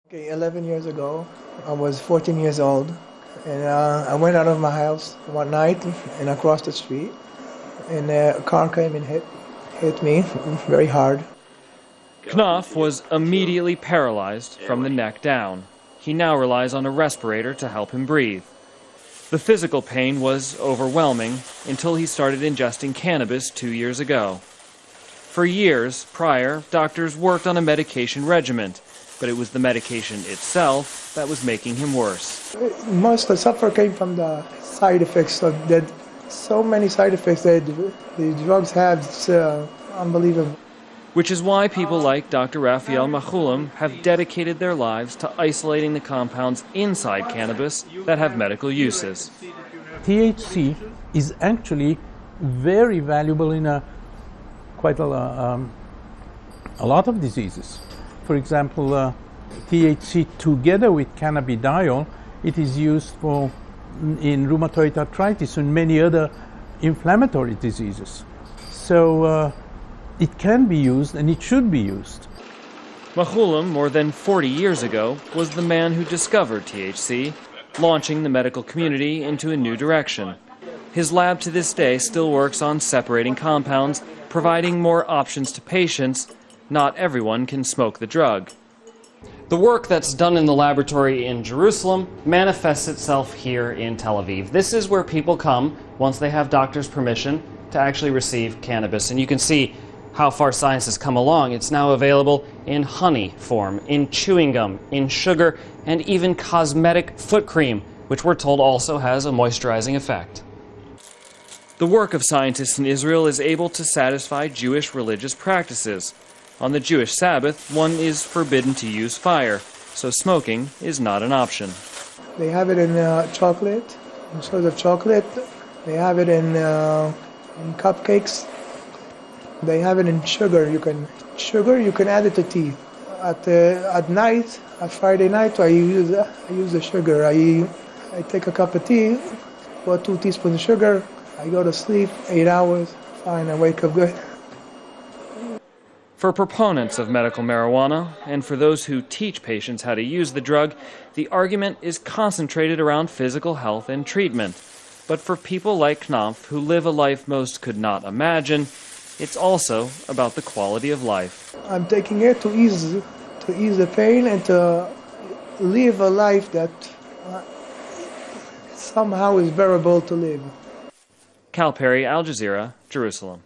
Okay, 11 years ago, I was 14 years old, and I went out of my house one night and across the street, and a car came and hit me very hard. Knopf was immediately paralyzed from the neck down. He now relies on a respirator to help him breathe. The physical pain was overwhelming until he started ingesting cannabis 2 years ago. For years prior, doctors worked on a medication regimen, but it was the medication itself that was making him worse. Most of the suffer came from the side effects. So many side effects that the drugs have. It's unbelievable. Which is why people like Dr. Raphael Machulam have dedicated their lives to isolating the compounds inside cannabis that have medical uses. THC is actually very valuable in quite a lot of diseases. For example, THC together with cannabidiol, it is used in rheumatoid arthritis and many other inflammatory diseases. So it can be used and it should be used. Machulam, more than 40 years ago, was the man who discovered THC, launching the medical community into a new direction. His lab to this day still works on separating compounds, providing more options to patients. Not everyone can smoke the drug. The work that's done in the laboratory in Jerusalem manifests itself here in Tel Aviv. This is where people come, once they have doctor's permission, to actually receive cannabis. And you can see how far science has come along. It's now available in honey form, in chewing gum, in sugar, and even cosmetic foot cream, which we're told also has a moisturizing effect. The work of scientists in Israel is able to satisfy Jewish religious practices. On the Jewish Sabbath, one is forbidden to use fire, so smoking is not an option. They have it in chocolate, in sort of chocolate. They have it in cupcakes. They have it in sugar. You can add it to tea. At night, at Friday night, I use the sugar. I take a cup of tea, put 2 teaspoons of sugar. I go to sleep 8 hours. Fine, I wake up good. For proponents of medical marijuana, and for those who teach patients how to use the drug, the argument is concentrated around physical health and treatment. But for people like Knopf, who live a life most could not imagine, it's also about the quality of life. I'm taking it to ease the pain and to live a life that somehow is bearable to live. Cal Perry, Al Jazeera, Jerusalem.